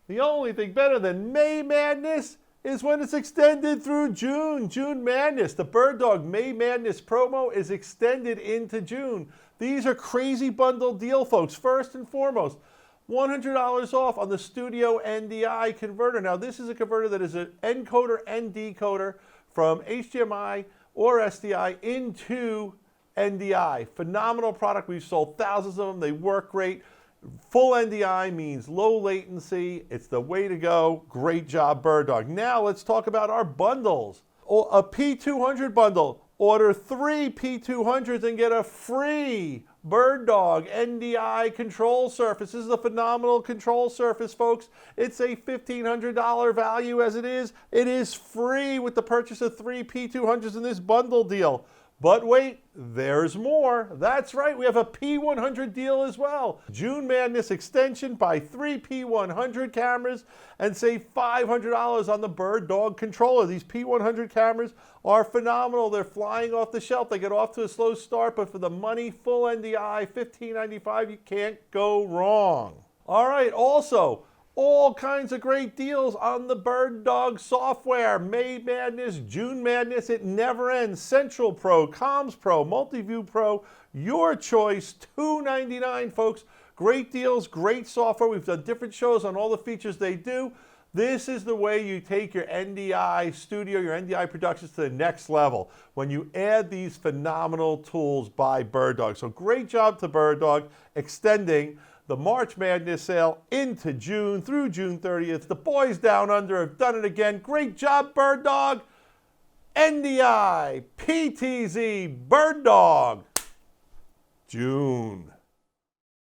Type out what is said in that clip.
The only thing better than May Madness is when it's extended through June. June Madness. The BirdDog May Madness Promo is extended into June. These are crazy bundle deal, folks. First and foremost, $100 off on the Studio NDI converter. Now, this is a converter that is an encoder and decoder from HDMI or SDI into NDI. Phenomenal product. We've sold thousands of them. They work great. Full NDI means low latency. It's the way to go. Great job, BirdDog. Now let's talk about our bundles. A P200 bundle. Order 3 P200s and get a free BirdDog NDI control surface. This is a phenomenal control surface, folks. It's a $1,500 value as it is. It is free with the purchase of 3 P200s in this bundle deal. But wait, there's more. That's right, we have a P100 deal as well. June Madness extension, buy 3 P100 cameras and save $500 on the BirdDog controller. These P100 cameras are phenomenal. They're flying off the shelf. They get off to a slow start, but for the money, full NDI, $15.95, you can't go wrong. All right, also, all kinds of great deals on the BirdDog software. May Madness, June Madness, it never ends. Central Pro, Comms Pro, Multiview Pro, your choice, $2.99, folks. Great deals, great software. We've done different shows on all the features they do. This is the way you take your NDI studio, your NDI productions to the next level when you add these phenomenal tools by BirdDog. So great job to BirdDog extending the March Madness sale into June through June 30th. The boys down under have done it again. Great job, BirdDog. NDI, PTZ, BirdDog, June.